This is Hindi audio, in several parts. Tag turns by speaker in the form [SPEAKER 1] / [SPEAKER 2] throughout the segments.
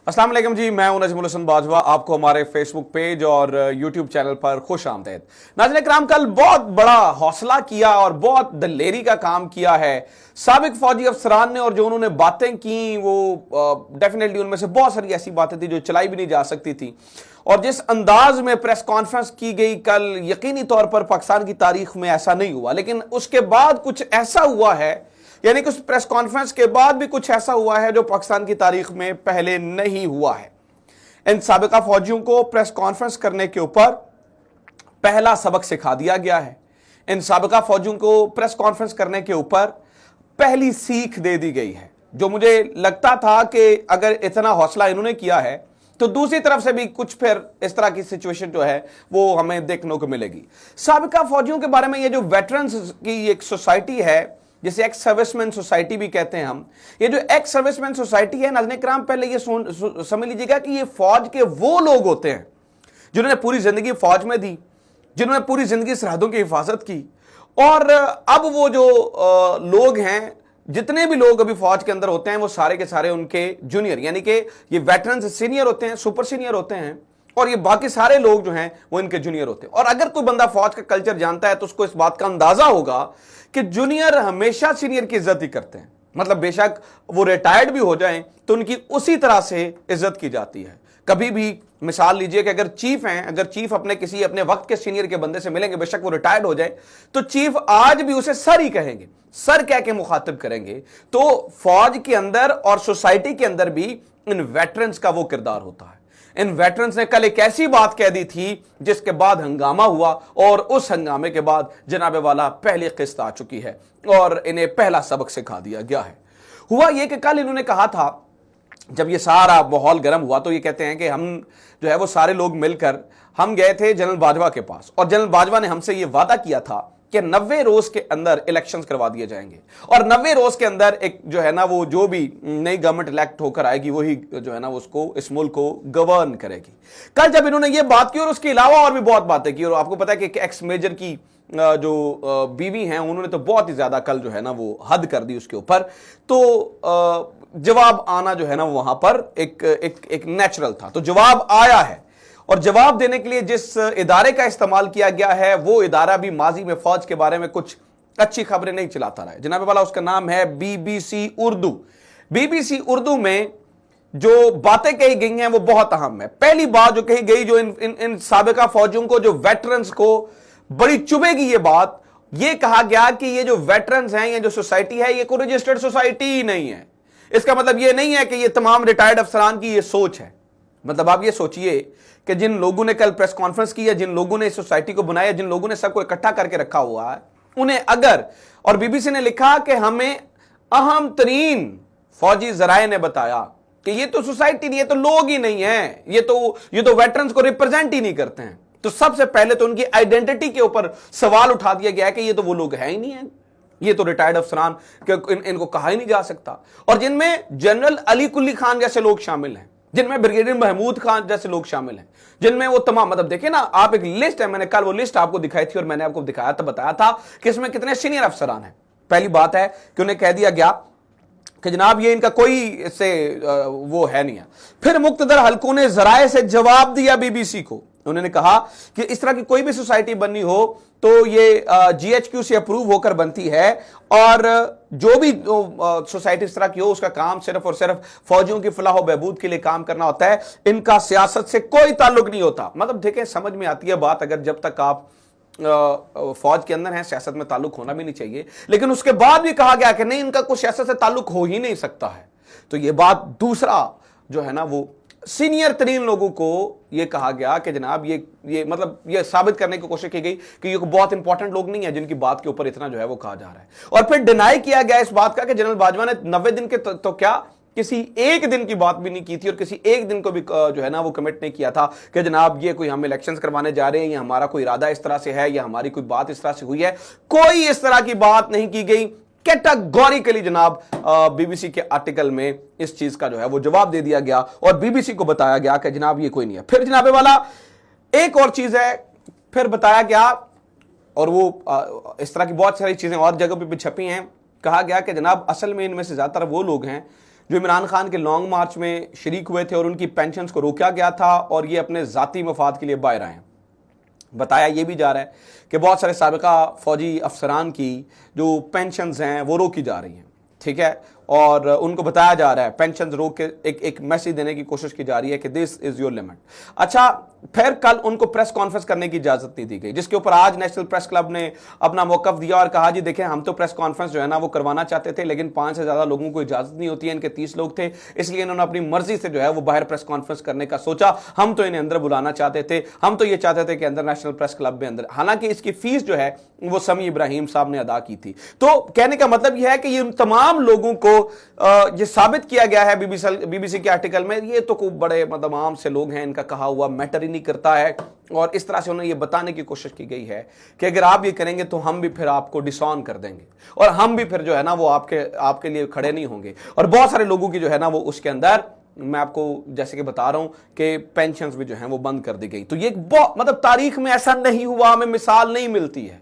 [SPEAKER 1] अस्सलाम वालेकुम जी, मैं हूं नजमुल हसन बाजवा। आपको हमारे फेसबुक पेज और यूट्यूब चैनल पर खुश आमदीद। नाज़रीन इकराम, कल बहुत बड़ा हौसला किया और बहुत दलेरी का काम किया है साबिक फौजी अफसरान ने, और जो उन्होंने बातें की वो डेफिनेटली उनमें से बहुत सारी ऐसी बातें थी जो चलाई भी नहीं जा सकती थी। और जिस अंदाज में प्रेस कॉन्फ्रेंस की गई कल, यकीनी तौर पर पाकिस्तान की तारीख में ऐसा नहीं हुआ। लेकिन उसके बाद कुछ ऐसा हुआ है, यानी कि उस प्रेस कॉन्फ्रेंस के बाद भी कुछ ऐसा हुआ है जो पाकिस्तान की तारीख में पहले नहीं हुआ है। इन साबिका फौजियों को प्रेस कॉन्फ्रेंस करने के ऊपर पहला सबक सिखा दिया गया है। इन साबिका फौजियों को प्रेस कॉन्फ्रेंस करने के ऊपर पहली सीख दे दी गई है। जो मुझे लगता था कि अगर इतना हौसला इन्होंने किया है तो दूसरी तरफ से भी कुछ फिर इस तरह की सिचुएशन जो है वो हमें देखने को मिलेगी। साबिका फौजियों के बारे में ये जो वेटरन्स की एक सोसाइटी है, जिसे एक्स सर्विसमैन सोसाइटी भी कहते हैं हम, ये जो एक्स सर्विसमैन सोसाइटी है, नाज़रीन इकराम, पहले ये समझ लीजिएगा कि ये फौज के वो लोग होते हैं जिन्होंने पूरी जिंदगी फौज में दी, जिन्होंने पूरी जिंदगी सरहदों की हिफाजत की। और अब वो जो लोग हैं, जितने भी लोग अभी फौज के अंदर होते हैं, वो सारे के सारे उनके जूनियर, यानी कि ये वेटरन्स सीनियर होते हैं, सुपर सीनियर होते हैं, और ये बाकी सारे लोग जो हैं वो इनके जूनियर होते हैं। और अगर कोई बंदा फौज का कल्चर जानता है तो उसको इस बात का अंदाजा होगा कि जूनियर हमेशा सीनियर की इज्जत ही करते हैं। मतलब बेशक वो रिटायर्ड भी हो जाएं तो उनकी उसी तरह से इज्जत की जाती है। कभी भी मिसाल लीजिए कि अगर चीफ हैं, अगर चीफ अपने वक्त के सीनियर के बंदे से मिलेंगे, बेशक वो रिटायर्ड हो जाए, तो चीफ आज भी उसे सर ही कहेंगे, सर कह के मुखातिब करेंगे। तो फौज के अंदर और सोसाइटी के अंदर भी इन वेटरन्स का वो किरदार होता है। इन वेटरन्स ने कल एक ऐसी बात कह दी थी जिसके बाद हंगामा हुआ, और उस हंगामे के बाद जनाबे वाला पहली किस्त आ चुकी है और इन्हें पहला सबक सिखा दिया गया है। हुआ यह कि कल इन्होंने कहा था, जब ये सारा माहौल गर्म हुआ, तो ये कहते हैं कि हम जो है वो सारे लोग मिलकर हम गए थे जनरल बाजवा के पास, और जनरल बाजवा ने हमसे ये वादा किया था कि 90 रोज के अंदर इलेक्शंस करवा दिए जाएंगे, और 90 रोज के अंदर एक जो है ना वो जो भी नई गवर्नमेंट इलेक्ट होकर आएगी वही जो है ना उसको, इस मुल्क को गवर्न करेगी। कल जब इन्होंने ये बात की, और उसके अलावा और भी बहुत बातें की, और आपको पता है कि एक्स मेजर की जो बीवी हैं उन्होंने तो बहुत ही ज्यादा कल जो है ना वो हद कर दी उसके ऊपर। तो जवाब आना जो है ना वहां पर एक नेचुरल था। तो जवाब आया है, और जवाब देने के लिए जिस इदारे का इस्तेमाल किया गया है वो इदारा भी माजी में फौज के बारे में कुछ अच्छी खबरें नहीं चलाता रहा है। जनाब वाला, उसका नाम है BBC उर्दू। BBC उर्दू में जो बातें कही गई हैं वो बहुत अहम है। पहली बात जो कही गई, जो इन साबिका फौजियों को, जो वेटरन्स को बड़ी चुभेगी ये बात, ये कहा गया कि ये जो वेटरन्स हैं, ये जो सोसाइटी है, ये कोई रजिस्टर्ड सोसाइटी ही नहीं है। इसका मतलब ये नहीं है कि ये तमाम रिटायर्ड अफसरान की ये सोच है। मतलब आप ये सोचिए कि जिन लोगों ने कल प्रेस कॉन्फ्रेंस की है, जिन लोगों ने इस सोसाइटी को बनाया, जिन लोगों ने सबको इकट्ठा करके रखा हुआ है, उन्हें अगर, और BBC ने लिखा कि हमें अहम तरीन फौजी जराए ने बताया कि ये तो सोसाइटी नहीं, ये तो लोग ही नहीं है, ये तो वेटरन्स को रिप्रेजेंट ही नहीं करते हैं। तो सबसे पहले तो उनकी आइडेंटिटी के ऊपर सवाल उठा दिया गया है कि ये तो वो लोग हैं ही नहीं है, ये तो रिटायर्ड अफसरान, इनको कहा ही नहीं जा सकता। और जिनमें जनरल अली कुली खान जैसे लोग शामिल हैं, जिनमें ब्रिगेडियर महमूद खान जैसे लोग शामिल हैं, जिनमें वो तमाम, मतलब देखिए ना आप, एक लिस्ट है, मैंने कल वो लिस्ट आपको दिखाई थी और मैंने आपको दिखाया था, बताया था कि इसमें कितने सीनियर अफसरान हैं। पहली बात है कि उन्हें कह दिया गया कि जनाब ये इनका कोई इससे वो है नहीं है। फिर मुक्तदर हलकों ने जराए से जवाब दिया BBC को। उन्होंने कहा कि इस तरह की कोई भी सोसाइटी बननी हो तो ये GHQ से अप्रूव होकर बनती है, और जो भी सोसाइटी इस तरह की हो उसका काम सिर्फ और सिर्फ फौजियों की फलाह व बहबूद के लिए काम करना होता है, इनका सियासत से कोई ताल्लुक नहीं होता। मतलब देखें, समझ में आती है बात, अगर जब तक आप फौज के अंदर हैं सियासत में ताल्लुक होना भी नहीं चाहिए, लेकिन उसके बाद भी कहा गया कि नहीं, इनका कुछ सियासत से ताल्लुक हो ही नहीं सकता है। तो ये बात, दूसरा जो है ना वो सीनियर तरीन लोगों को ये कहा गया कि जनाब ये मतलब ये साबित करने की कोशिश की गई कि ये बहुत इंपॉर्टेंट लोग नहीं है जिनकी बात के ऊपर इतना जो है वो कहा जा रहा है। और फिर डिनाई किया गया इस बात का कि जनरल बाजवा ने 90 दिन के तो क्या, किसी एक दिन की बात भी नहीं की थी, और किसी एक दिन को भी जो है ना वो कमिट नहीं किया था कि जनाब ये कोई हम इलेक्शंस करवाने जा रहे हैं, या हमारा कोई इरादा इस तरह से है, या हमारी कोई बात इस तरह से हुई है। कोई इस तरह की बात नहीं की गई। कैटेगोरिकली जनाब BBC के आर्टिकल में इस चीज का जो है वो जवाब दे दिया गया, और BBC को बताया गया कि जनाब ये कोई नहीं है। फिर जनाबे वाला एक और चीज है, फिर बताया गया, और वो इस तरह की बहुत सारी चीजें और जगह पे भी छपी हैं। कहा गया कि जनाब असल में इनमें से ज्यादातर वो लोग हैं जो इमरान खान के लॉन्ग मार्च में शरीक हुए थे और उनकी पेंशन को रोका गया था और ये अपने ज़ाती मफाद के लिए बाहर आए हैं। बताया ये भी जा रहा है कि बहुत सारे साबिका फौजी अफसरान की जो पेंशन्स हैं वो रोकी जा रही हैं, ठीक है, और उनको बताया जा रहा है, पेंशन रोक के एक मैसेज देने की कोशिश की जा रही है कि दिस इज योर लिमिट। अच्छा, फिर कल उनको प्रेस कॉन्फ्रेंस करने की इजाजत नहीं दी गई, जिसके ऊपर आज नेशनल प्रेस क्लब ने अपना मौकफ दिया और कहा जी देखें हम तो प्रेस कॉन्फ्रेंस जो है ना वो करवाना चाहते थे, लेकिन 5 से ज्यादा लोगों को इजाजत नहीं होती है, इनके 30 लोग थे, इसलिए इन्होंने अपनी मर्जी से जो है वो बाहर प्रेस कॉन्फ्रेंस करने का सोचा। हम तो इन्हें अंदर बुलाना चाहते थे, हम तो ये चाहते थे कि अंदर नेशनल प्रेस क्लब में अंदर, हालांकि इसकी फीस जो है वो समी इब्राहिम साहब ने अदा की थी। तो कहने का मतलब यह है कि ये तमाम लोगों को ये साबित किया गया है बीबीसी के आर्टिकल में, ये तो खूब बड़े मतलब आम से लोग हैं, इनका कहा हुआ मैटर ही नहीं करता है, और इस तरह से उन्हें ये बताने की कोशिश की गई है कि अगर आप ये करेंगे तो हम भी फिर आपको डिसऑन कर देंगे और हम भी फिर जो है ना वो आपके लिए खड़े नहीं होंगे। और बहुत सारे लोगों की जो है ना वो उसके अंदर, मैं आपको जैसे कि बता रहा हूं कि पेंशन्स भी जो है वो बंद कर दी गई। तो ये बहुत मतलब तारीख में ऐसा नहीं हुआ, हमें मिसाल नहीं मिलती है,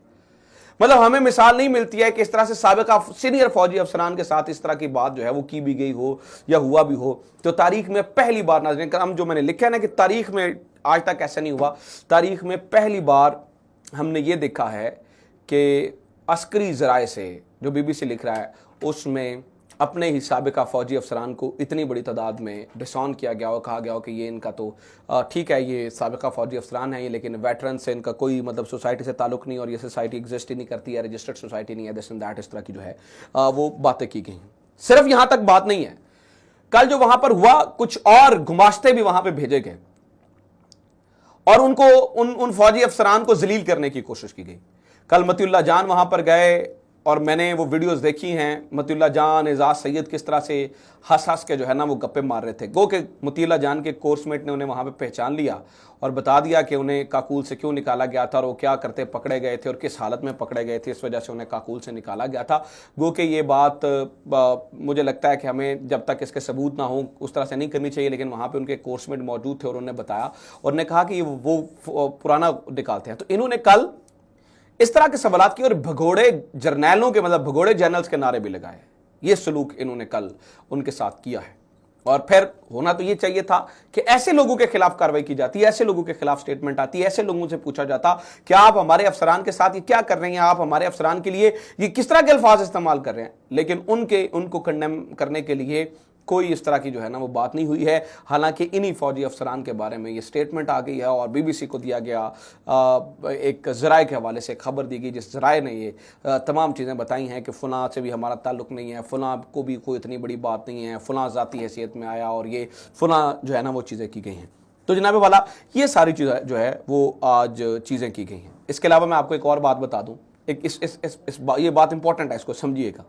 [SPEAKER 1] मतलब हमें मिसाल नहीं मिलती है कि इस तरह से साबिका सीनियर फौजी अफसरान के साथ इस तरह की बात जो है वो की भी गई हो या हुआ भी हो। तो तारीख में पहली बार, नाज़रीन करम, जो मैंने लिखा है ना कि तारीख में आज तक ऐसा नहीं हुआ, तारीख में पहली बार हमने ये देखा है कि अस्करी ज़राए से, जो बीबीसी लिख रहा है उसमें अपने ही साबिका फौजी अफसरान को इतनी बड़ी तादाद में डिसऑन किया गया और कहा गया हो कि ये इनका तो ठीक है, ये साबिका फौजी अफसरान है ये, लेकिन वेटरन से इनका कोई मतलब सोसाइटी से ताल्लुक नहीं, और ये सोसाइटी एग्जिस्ट ही नहीं करती है, रजिस्टर्ड सोसाइटी नहीं है, दिस एंड दैट, इस तरह की जो है वो बातें की गई। सिर्फ यहां तक बात नहीं है, कल जो वहां पर हुआ कुछ और गुमाश्ते भी वहां पर भेजे गए और उनको उन फौजी अफसरान को जलील करने की कोशिश की गई। कल मतीउल्लाह जान वहां पर गए और मैंने वो वीडियोस देखी हैं, मतीउल्लाह जान, एजाज सैयद किस तरह से हंस हंस के जो है ना वो गप्पे मार रहे थे। गो के मतीउल्लाह जान के कोर्समेट ने उन्हें वहाँ पे पहचान लिया और बता दिया कि उन्हें काकूल से क्यों निकाला गया था और वो क्या करते पकड़े गए थे और किस हालत में पकड़े गए थे, इस वजह से उन्हें काकूल से निकाला गया था। गो के ये बात मुझे लगता है कि हमें जब तक इसके सबूत ना हो उस तरह से नहीं करनी चाहिए, लेकिन वहाँ पर उनके कोर्समेट मौजूद थे और उन्होंने बताया और ने कहा कि वो पुराना निकालते हैं। तो इन्होंने कल इस तरह के सवालात किए और भगोड़े जर्नैलों के, मतलब भगोड़े जर्नल्स के नारे भी लगाए। ये सलूक इन्होंने कल उनके साथ किया है और फिर होना तो ये चाहिए था कि ऐसे लोगों के खिलाफ कार्रवाई की जाती है, ऐसे लोगों के खिलाफ स्टेटमेंट आती है, ऐसे लोगों से पूछा जाता क्या आप हमारे अफसरान के साथ ये क्या कर रहे हैं, आप हमारे अफसरान के लिए ये किस तरह के अल्फाज इस्तेमाल कर रहे हैं। लेकिन उनको कंडेम करने के लिए कोई इस तरह की जो है ना वो बात नहीं हुई है। हालांकि इन्हीं फौजी अफसरान के बारे में ये स्टेटमेंट आ गई है और बीबीसी को दिया गया एक ज़राए के हवाले से खबर दी गई, जिस ज़राए ने ये तमाम चीज़ें बताई हैं कि फ़लाँ से भी हमारा ताल्लुक़ नहीं है, फ़लाँ को भी कोई इतनी बड़ी बात नहीं है, फ़लाँ ज़ाती हैसियत में आया और ये फ़लाँ जो है ना वो चीज़ें की गई हैं। तो जनाब वाला ये सारी चीज़ें जो है वो आज चीज़ें की गई हैं। इसके अलावा मैं आपको एक और बात बता दूँ, ये बात इंपॉर्टेंट है, इसको समझिएगा।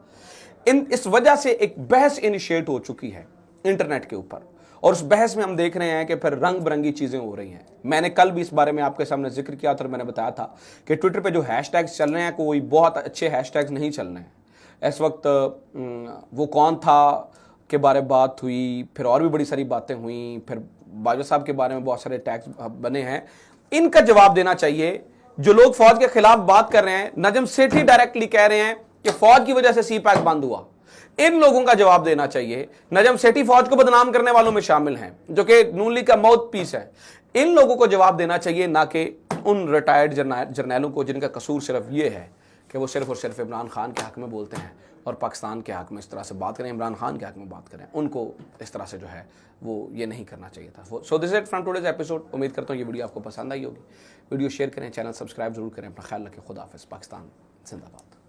[SPEAKER 1] इस वजह से एक बहस इनिशिएट हो चुकी है इंटरनेट के ऊपर और उस बहस में हम देख रहे हैं कि फिर रंग बिरंगी चीज़ें हो रही हैं। मैंने कल भी इस बारे में आपके सामने जिक्र किया था और मैंने बताया था कि ट्विटर पे जो हैशटैग्स चल रहे हैं कोई बहुत अच्छे हैशटैग्स नहीं चल रहे हैं इस वक्त। वो कौन था के बारे में बात हुई, फिर और भी बड़ी सारी बातें हुई, फिर बाजवा साहब के बारे में बहुत सारे टैग्स बने हैं। इनका जवाब देना चाहिए जो लोग फौज के खिलाफ बात कर रहे हैं। नजम सेठी डायरेक्टली कह रहे हैं कि फौज की वजह से सी पैक बंद हुआ, इन लोगों का जवाब देना चाहिए। नजम सेठी फौज को बदनाम करने वालों में शामिल हैं जो कि नून लीग का माउथ पीस है, इन लोगों को जवाब देना चाहिए, ना कि उन रिटायर्ड जर्नैलों को जिनका कसूर सिर्फ ये है कि वो सिर्फ और सिर्फ इमरान खान के हक में बोलते हैं और पाकिस्तान के हक में इस तरह से बात करें, इमरान खान के हक में बात करें। उनको इस तरह से जो है वो ये नहीं करना चाहिए था। So this it from today's episode. उम्मीद करता हूँ ये वीडियो आपको पसंद आई होगी। वीडियो शेयर करें, चैनल सब्सक्राइब जरूर करें। अपना ख्याल रखें। खुदा हाफिज़। पाकिस्तान जिंदाबाद।